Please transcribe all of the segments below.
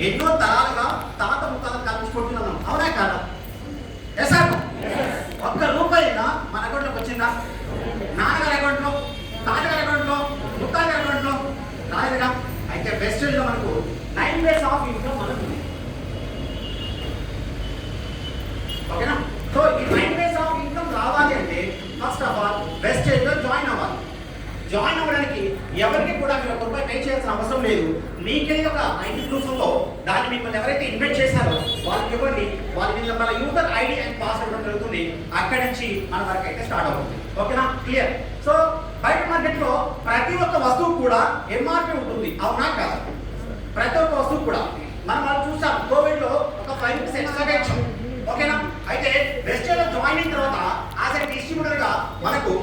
ఎన్నో తరాలుగా తాత ముత్తాలు కల్పించుకుంటున్నాం. అవునా కాదా? ఎసాను ఒక్క రూపాయి మన అకౌంట్లోకి వచ్చిందా? నాన్నగారి అకౌంట్లో, తాతగారి అకౌంట్లో, ముత్తాగారి అకౌంట్లో రాలేదుగా. అయితే వెస్టేజ్లో మనకు 9 డేస్ ఆఫ్ ఇన్కమ్ మనకు ఉంది. ఓకేనా? సో ఈ 9 డేస్ ఆఫ్ ఇన్కమ్ రావాలి అంటే ఫస్ట్ ఆఫ్ ఆల్ వెస్టేజ్లో జాయిన్ అవ్వాలి. జాయిన్ అవ్వడానికి ఎవరికి కూడా మీరు ₹1 పే చేయాల్సిన అవసరం లేదు. మీకే ఒక ఐడి ప్రూఫ్ ఉందో దాన్ని మిమ్మల్ని ఎవరైతే ఇన్వైట్ చేశారో వాళ్ళకి ఇవ్వండి. వాళ్ళ మన యూజర్ ఐడి అండ్ పాస్వర్డ్ జరుగుతుంది. అక్కడి నుంచి మన వర్క్ అయితే స్టార్ట్ అవుతుంది. ఓకేనా? క్లియర్? సో బయట మార్కెట్లో ప్రతి ఒక్క వస్తువు కూడా ఎంఆర్పి ఉంటుంది. అవునా కాదు? ప్రతి ఒక్క వస్తువు కూడా మనం చూసాం. కోవిడ్లో ఒక 5 ఎక్స్ట్రాగా ఇచ్చాం. ఓకేనా? అయితే వెస్టేజ్లో జాయిన్ అయిన తర్వాత యాజ్ ఎ డిస్ట్రిబ్యూటర్గా మనకు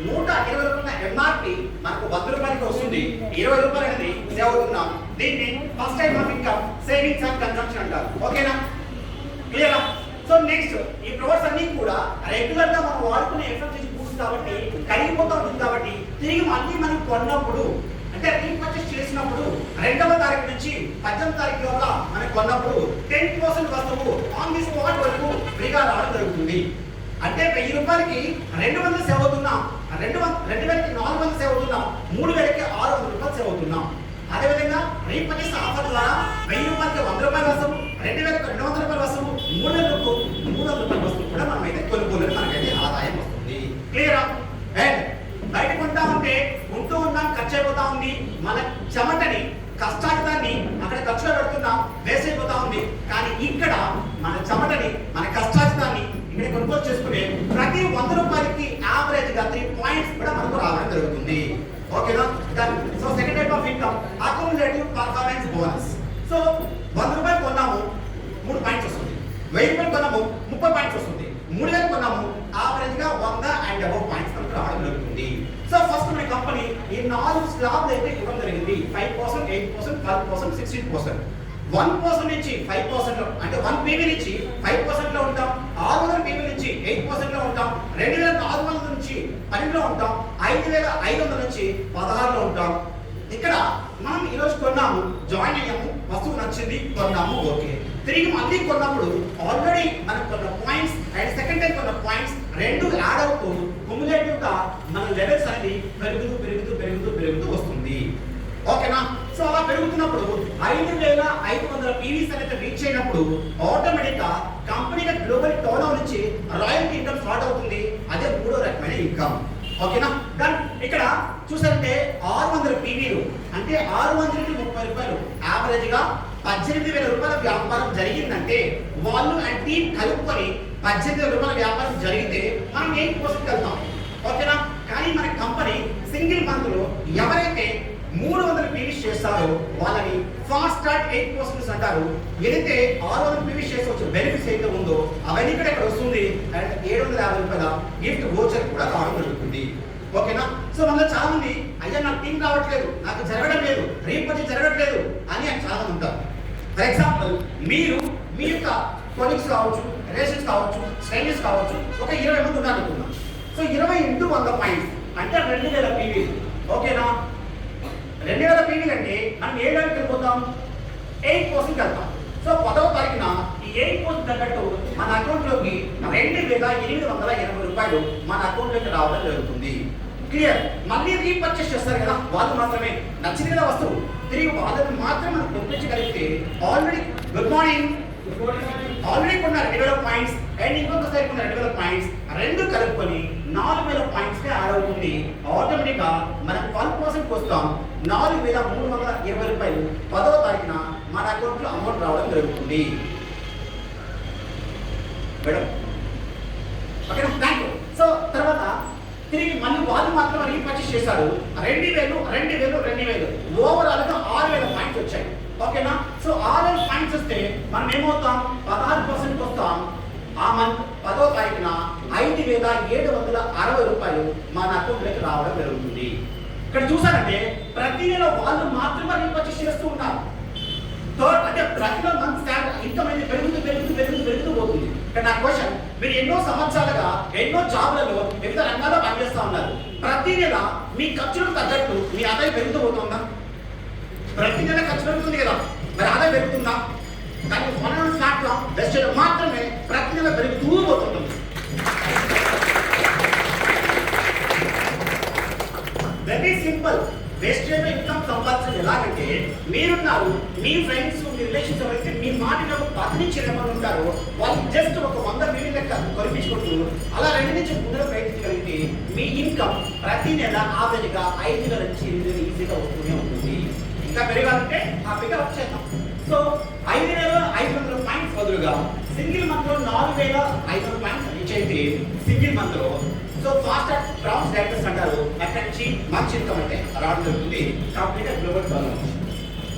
₹120 ఎంఆర్పి మనకు ₹100 వస్తుంది. ₹20 అనేది సేవ్ అవుతున్నాం. దీన్ని first time of income savings and consumption అంటారు. ఓకేనా? క్లియరా? సో నెక్స్ట్ ఈ ప్రొడక్ట్స్ అన్ని కూడా రెగ్యులర్ గా మనం వాడుకునే ఎఫ్ఎంసీజీ ఫుడ్స్ కాబట్టి కరిగిపోతూ ఉంటుంది. కాబట్టి తిరిగి మళ్ళీ మనం కొన్నప్పుడు అంటే రీపర్చేస్ చేసినప్పుడు 2వ తారీఖు నుంచి 18వ తారీఖు లోపల మనం కొన్నప్పుడు 10% వస్తువు ఆన్ ది స్పాట్ వరకు ఫ్రీగా రావడం జరుగుతుంది. అంటే ₹1000కి 200 సేవ్ అవుతున్నాం. 2,000కి 400 సేవ్ అవుతున్నాం. 3,000కి ₹600 సేవ్ అవుతున్నాం. అదేవిధంగా రీపర్చేస్ ఆఫర్ ద్వారా ₹1000కి ₹100 వస్తువు, 2,000కి ₹200 వస్తువు, 3,000కు ₹300 వస్తువు కూడా మనమైతే కొనుగోలు మనకైతే ఆదాయం వస్తుంది. క్లియరా? అండ్ బయట కొంటా ఉంటే ఉంటూ ఉన్నాం, ఖర్చు అయిపోతా ఉంది. మన చెమటని కష్టాన్ని అక్కడ ఖర్చులో పెడుతున్నాం, వేస్ట్ అయిపోతా ఉంది. కానీ ఇక్కడ మన చెమటని మన కష్టాన్ని ఇక్కడ కొనుగోలు చేసుకునే ప్రతి ₹100కి యావరేజ్ గా 3 పాయింట్స్ కూడా మనకు రావడం జరుగుతుంది. ఓకేనా? So second type of income accumulative performance bonus. So ₹100 కొన్నాము 3 పాయింట్స్ వస్తుంది. ₹1000 కొన్నాము 30 పాయింట్స్ వస్తుంది. 3,000 కొన్నాము యావరేజ్ గా 100 అండ్ అబవ్ పాయింట్స్ మనకు రావడం జరుగుతుంది. సో ఫస్ట్ మన కంపెనీ ఈ 4 స్లాబ్లు అయితే ఇవ్వడం జరిగింది. 5%, 8%, 12%, 16%. 1% నుంచి 5% లో అంటే 1 పీవీ నుంచి 5% లో ఉంటాం. 600 పీవీ నుంచి 8% లో ఉంటాం. 2,400 నుంచి 12 లో ఉంటాం. 5,500 నుంచి 16 లో ఉంటాం. ఇక్కడ మనం ఈరోజు కొన్నాము, జాయిన్ అయ్యాము, వస్తువు నచ్చింది, కొన్నాము, ఓకే. తిరిగి మళ్ళీ కొన్నప్పుడు ఆల్రెడీ మనకు కొన్న పాయింట్స్ అండ్ సెకండ్ టైం కొన్న పాయింట్స్ రెండు యాడ్ అవుతూ క్యుములేటివ్ గా మన లెవెల్స్ అనేది పెరుగుతూ వస్తుంది. ఓకేనా? సో అలా పెరుగుతున్నప్పుడు 5,500 పీవీస్ అనేది రీచ్ అయినప్పుడు ఆటోమేటిక్ గా కంపెనీగా గ్లోబల్ టర్న్ ఓవర్ నుంచి రాయల్టీ ఇన్కమ్ స్టార్ట్ అవుతుంది. అదే 3వ రకమైన ఇన్కమ్. ఓకేనా? దన్ ఇక్కడ చూసారంటే 600 పీవీలు అంటే ₹630 యావరేజ్ గా ₹18,000 వ్యాపారం జరిగిందంటే వాళ్ళు అండ్ టీం కలుపుకొని ₹18,000 వ్యాపారం జరిగితే మనం 8% వెళ్తాం. ఓకేనా? కానీ మన కంపెనీ సింగిల్ మంత్ లో ఎవరైతే 300 పీవీస్ చేస్తారో వాళ్ళని ఫాస్ట్ స్టార్ట్ 8% అంటారు. ఏదైతే 600 పీవీస్ చేసే బెనిఫిట్స్ అయితే ఉందో అవన్నీ ఇక్కడ వస్తుంది. అండ్ ₹750 గిఫ్ట్ వోచర్ కూడా రావడం జరుగుతుంది. ఓకేనా? సో మనలో చాలా మంది అయ్యా నాకు టీం రావట్లేదు, నాకు జరగడం లేదు, రీపర్చేస్ జరగట్లేదు అని చాలా మంది ఉంటారు. ఫర్ ఎగ్జాంపుల్ మీరు మీ యొక్క కొలీగ్స్ కావచ్చు, రిలేషన్స్ కావచ్చు, స్ట్రేంజర్స్ కావచ్చు, ఒక 20 మంది ఉన్నారు అనుకుందాం. సో 20 × 100 పాయింట్స్ అంటే 2,000 పీవీలు. ఓకేనా? 2,000 పీవీలు అంటే మనం ఏ లెవెల్కి వెళ్ళిపోతాం? 8% వెళ్తాం. సో 10వ తారీఖున ఈ 8% తగ్గట్టు మన అకౌంట్లోకి ₹2,880 మన అకౌంట్లోకి రావడం జరుగుతుంది. క్లియర్? మళ్ళీ రీపర్చేస్ చేస్తారు కదా వాళ్ళు మాత్రమే, నచ్చింది కదా వస్తువు, తిరిగి వాళ్ళని మాత్రం మనం పంపించగలిగితే ఆల్రెడీ గుడ్ మార్నింగ్ ఆల్రెడీ కొన్న 2,000 పాయింట్స్ అండ్ ఇంకొకసారి కొన్న 2,000 పాయింట్స్ రెండు కలుపుకొని 4,000 పాయింట్స్ యాడ్ అవుతుంది. ఆటోమేటిక్ గా మనం 12% వస్తాం. ₹4,320 10వ తారీఖున మన అకౌంట్ లో అమౌంట్ రావడం జరుగుతుంది. మేడం ఓకేనా? Thank you. సో తర్వాత తిరిగి మళ్ళీ వాళ్ళు మాత్రం రీపర్చేస్ చేశారు. 2,000 ఓవరాల్ గా 6,000 పాయింట్స్ వచ్చాయి. ఓకేనా? సో 6,000 పాయింట్స్ వస్తే మనం ఏమవుతాం? 16% వస్తాం. ఆ మంత్ 10వ తారీఖున ₹5,760 మన అకౌంట్లోకి రావడం జరుగుతుంది. ఇక్కడ చూసారంటే ప్రతి నెల వాళ్ళు మాత్రమే రీపర్చేస్ చేస్తూ ఉన్నారు. థర్డ్ అంటే ప్రతి మంత్ ఇన్కమ్ అనేది పెరుగుతూ పోతుంది. ఇక్కడ నా క్వశ్చన్, మీరు ఎన్నో సంవత్సరాలుగా ఎన్నో జాబ్లలో వివిధ రంగాల్లో పనిచేస్తూ ఉన్నారు. ప్రతి నెల మీ ఖర్చులకు తగ్గట్టు మీ ఆదాయం పెరుగుతూ పోతుందా? ప్రతి నెల ఖర్చు పెరుగుతుంది కదా. మరి ఆదాయం పెరుగుతుందా? కానీ వన్ ప్లాట్ఫామ్ వెస్టేజ్ మాత్రమే ప్రతి నెల పెరుగుతూ పోతుంటుంది. Very simple. వెస్టేజ్ ఇన్కమ్ సంపాదించడం ఎలాగంటే, మీరున్నారు, మీ ఫ్రెండ్స్, మీ రిలేషన్స్ ఎవరైతే మీ మాటలో 10 నుంచి 20 మంది ఉంటారో వాళ్ళు జస్ట్ ఒక 100 మిలియన్ లెక్క కొనిపించుకుంటూ అలా 2 నుంచి 3 నెలలు ప్రయత్నించగలిగితే మీ ఇన్కమ్ ప్రతి నెల ఆవరేజ్గా 5,000 నుంచి 8,000 ఈజీగా వస్తూనే ఉంటుంది. ఇంకా పెరగాలంటే హ్యాపీగా వచ్చేద్దాం. సో 5,500 పాయింట్స్ బదులుగా సింగిల్ మంత్ లో 4,500 పాయింట్స్ రీచ్ అయితే సింగిల్ మంత్ లో సో ఫాస్ట్ బ్రౌన్స్ డైరెక్టర్స్ అంటారు. అక్కడి నుంచి మంచి ఇన్కమ్ అయితే రావడం జరుగుతుంది. కంప్లీట్ గ్లోబల్ టర్న్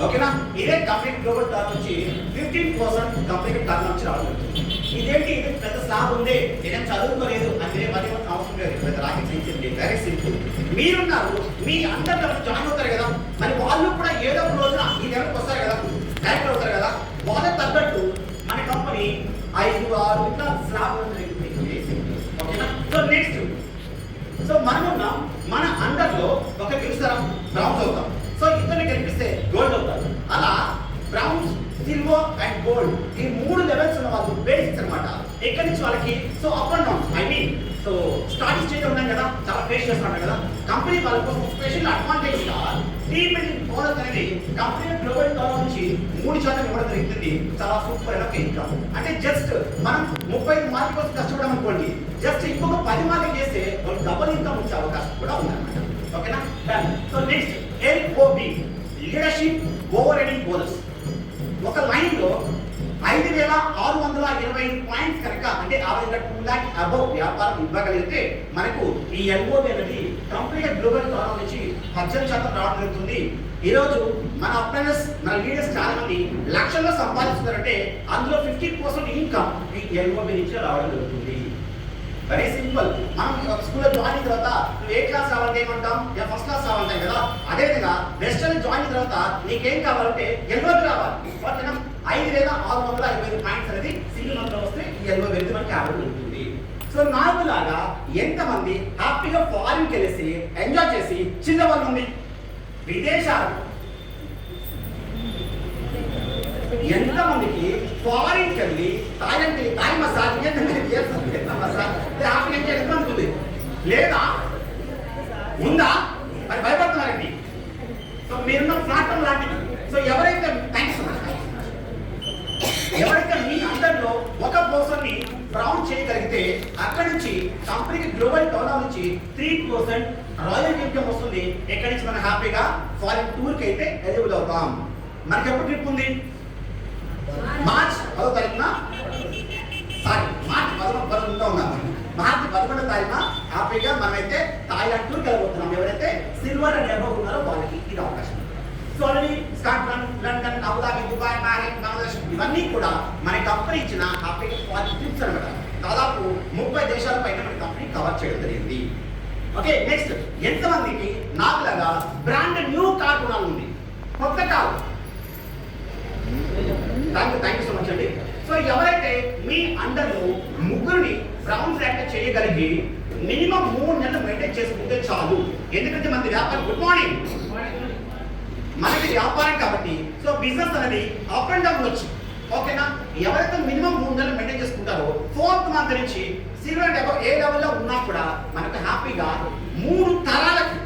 ఓకేనా. ఇదే కంప్లీట్ గ్లోబల్ టర్న్ నుంచి 15% కంప్లీట్ టర్న్ నుంచి రావడం జరుగుతుంది. ఇదేంటి ఇది పెద్ద స్లాబ్ ఉంది, నేనేం చదువుకోలేదు అంటే మరి అవసరం లేదు. పెద్ద రాకెట్ సైన్స్ వెరీ సింపుల్. మీరున్నారు, మీ అందరిలో జాయిన్ అవుతారు కదా, మరి వాళ్ళు కూడా ఏదో ఒక రోజున ఈ లెవెల్కి వస్తారు కదా, డైరెక్ట్ అవుతారు కదా, వాళ్ళకి తగ్గట్టు మన కంపెనీ 5, 6 ఇట్లా స్లాబ్ ఓకేనా. సో నెక్స్ట్ సో మనమున్నాం, మన అండర్లో ఒక గెలుస్తారా బ్రౌన్స్ అవుతాం. సో ఇద్దరిని గెలిపిస్తే గోల్డ్ అవుతారు. అలా బ్రౌన్స్, సిల్వర్ అండ్ గోల్డ్ ఈ 3 లెవెల్స్ ఉన్న వాళ్ళు బేసిక్స్ అనమాట. ఎక్కడి నుంచి వాళ్ళకి so up and downs I mean so starting stage ఉన్నాం కదా, చాలా ఫేస్ చేస్తున్నాం కదా, కంపెనీ వాళ్ళ కోసం స్పెషల్ అడ్వాంటేజ్ గా టీమ్ బిల్డింగ్ బోనస్ అనేది కంపెనీ గ్లోబల్ టర్న్ నుంచి 3% ఇవ్వడం జరుగుతుంది. చాలా సూపర్ అయిన ఇన్కమ్. అంటే జస్ట్ మనం 35 మార్కుల కోసం కష్టపడడం అనుకోండి, జస్ట్ ఇంకొక 10 మార్కులు చేస్తే వాళ్ళు డబుల్ ఇన్కమ్ వచ్చే అవకాశం కూడా ఉందన్నమాట. ఓకేనా. Done. So next LOB leadership over riding bonus. ఒక లైన్ లో 5,620 పాయింట్స్ కనుక అంటే 2 lakh అబౌవ్ వ్యాపారం ఇవ్వగలిగితే మనకు ఈ LOB అనేది కంప్లీట్ గ్లోబల్ టర్న్ నుంచి 18% రావడం జరుగుతుంది. ఈరోజు మన అప్రెంటిస్, మన లీడర్స్ చాలా మంది లక్షల్లో సంపాదిస్తున్నారంటే అందులో 50% ఇన్కమ్ ఈ LOB నుంచి రావడం జరుగుతుంది. Very simple. మనం స్కూల్లో జాయిన్ అయిన తర్వాత నువ్వు ఏ క్లాస్ రావాలంటే ఏమంటాం, ఫస్ట్ క్లాస్ రావాలంటాం కదా. అదేవిధంగా వెస్టర్న్ జాయిన్ అయిన తర్వాత నీకేం కావాలంటే LOB రావాలి. ఓకేనా. 5,625 పాయింట్స్ అనేది సింగిల్ మంత్ లో వస్తే ఈ LOB వెళ్తే మనకి యాభై ఉంటుంది. సో నాకులాగా ఎంతమంది హ్యాపీగా ఫారిన్ కి వెళ్ళేసి ఎంజాయ్ చేసి చిన్నవాళ్ళు ఉంది విదేశాలు, ఎంతమందికి ఫారిన్కి వెళ్ళి Thailand Thai massage happy enjoy ఉంటుంది లేదా ఉందా? మరి భయపడుతున్నారండి. సో మీరున్న ప్లాట్ఫామ్ లాంటిది. సో ఎవరైతే థ్యాంక్స్ ఎవరైతే మీ అందరిలో ఒక పర్సన్ ని బ్రౌన్ చేయగలిగితే అక్కడి నుంచి కంపెనీకి గ్లోబల్ టర్న్ నుంచి 3% రాయల్ ఇన్కమ్ వస్తుంది. ఎక్కడి నుంచి మనం హ్యాపీగా ఫారిన్ టూర్ కి అయితే ఎలిజిబుల్ అవుతాం. మనకి ఎప్పుడు ట్రిప్ ఉంది? మార్చ్ 10వ తారీఖున మార్చ్ 11వ తారీఖున హ్యాపీగా మనమైతే థాయిలాండ్ టూర్కి వెళ్ళబోతున్నాం. ఎవరైతే సిల్వర్ అండ్ అబౌవ్ ఉన్నారో వాళ్ళకి ఇది అవకాశం. So already Scotland, London, Abu Dhabi, Dubai, Bahrain, Bangladesh ఇవన్నీ కూడా మన కంపెనీ ఇచ్చిన హ్యాపీగా ఫారిన్ ట్రిప్స్ అనమాట. దాదాపు 30 దేశాల పైన మన కంపెనీ కవర్ చేయడం జరిగింది. ఓకే. నెక్స్ట్ ఎంతమందికి నాకులాగా బ్రాండ్ న్యూ కార్ కొనాలి, కొత్త car? Thank you so much అండి. సో ఎవరైతే మీ అండర్లో ముగ్గురిని బ్రౌన్స్ యాక్ట్ చేయగలిగి మినిమం 3 నెలలు మెయింటైన్ చేసుకుంటే చాలు. ఎందుకంటే మనది వ్యాపారం, గుడ్ మార్నింగ్, మనకి వ్యాపారం కాబట్టి సో బిజినెస్ అనేది అప్ అండ్ డౌన్ వచ్చి ఓకేనా. ఎవరైతే మినిమం 3 నెలలు మెయింటైన్ చేసుకుంటారో 4th మంత్ నుంచి సిల్వర్ డెబో ఏ లెవెల్లో ఉన్నా కూడా మనకు హ్యాపీగా 3 తరాలకి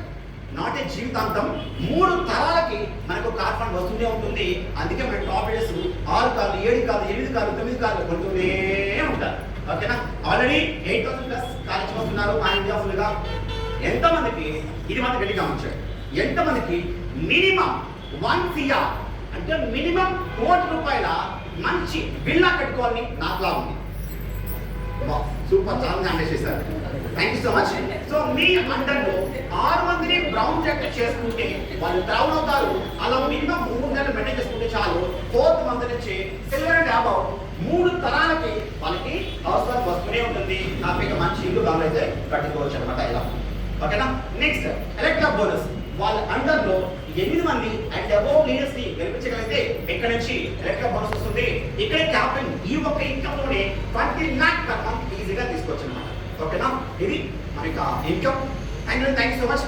నాట్ ఏ జీవితాంతం 3 తరాలకి మనకు కార్ ఫండ్ వస్తూనే ఉంటుంది. అందుకే మన టాప్ లీడర్స్ 6 కార్లు, 7 కార్లు, 8 కార్లు, 9 కార్లు కొంటూనే ఉంటారు. ఓకేనా. ఆల్రెడీ 8,000+ కాలేజ్ వస్తున్నారు మా ఇండియా ఫుల్గా. ఎంతమందికి ఇది మనం గట్టిగా ఉంచాడు, ఎంతమందికి మినిమం 1 CR అంటే మినిమం ₹1,00,00,000 మంచి విల్లా కట్టుకోవాలని నాకులా ఉంది. సూపర్, చాలా హ్యాండిల్ చేశారు. Thank you so much. So మీ అండర్లో 6 మందిని బ్రౌన్ జాకెట్ చేసుకుంటే వాళ్ళు బ్రౌన్ అవుతారు. అలా మినిమం 3 నెలలు మెయింటైన్ చేసుకుంటే చాలు. 4th మంత్ నుంచి సిల్వర్ అండ్ అబౌవ్ 3 తరాలకి వాళ్ళకి అవసరం వస్తూనే ఉంటుంది. హ్యాపీగా మంచి ఇల్లు కావాలైతే కట్టుకోవచ్చు అనమాట ఇలా. ఓకేనా. నెక్స్ట్ ఎలక్ట్రా బోనస్. వాళ్ళ అండర్లో 8 మంది అండ్ అబౌవ్ లీడర్స్ ని గెలిపించగలిగితే ఇక్కడ నుంచి ఎలక్ట్రా బోనస్ వస్తుంది. ఇక్కడ క్యాపిటల్ ఈ ఒక్క ఇన్కమ్ లోనే 20 lakh per month ఈజీగా తీసుకోవచ్చు అనమాట. ఓకేనా. ఇది మనకి income. Thank you so much.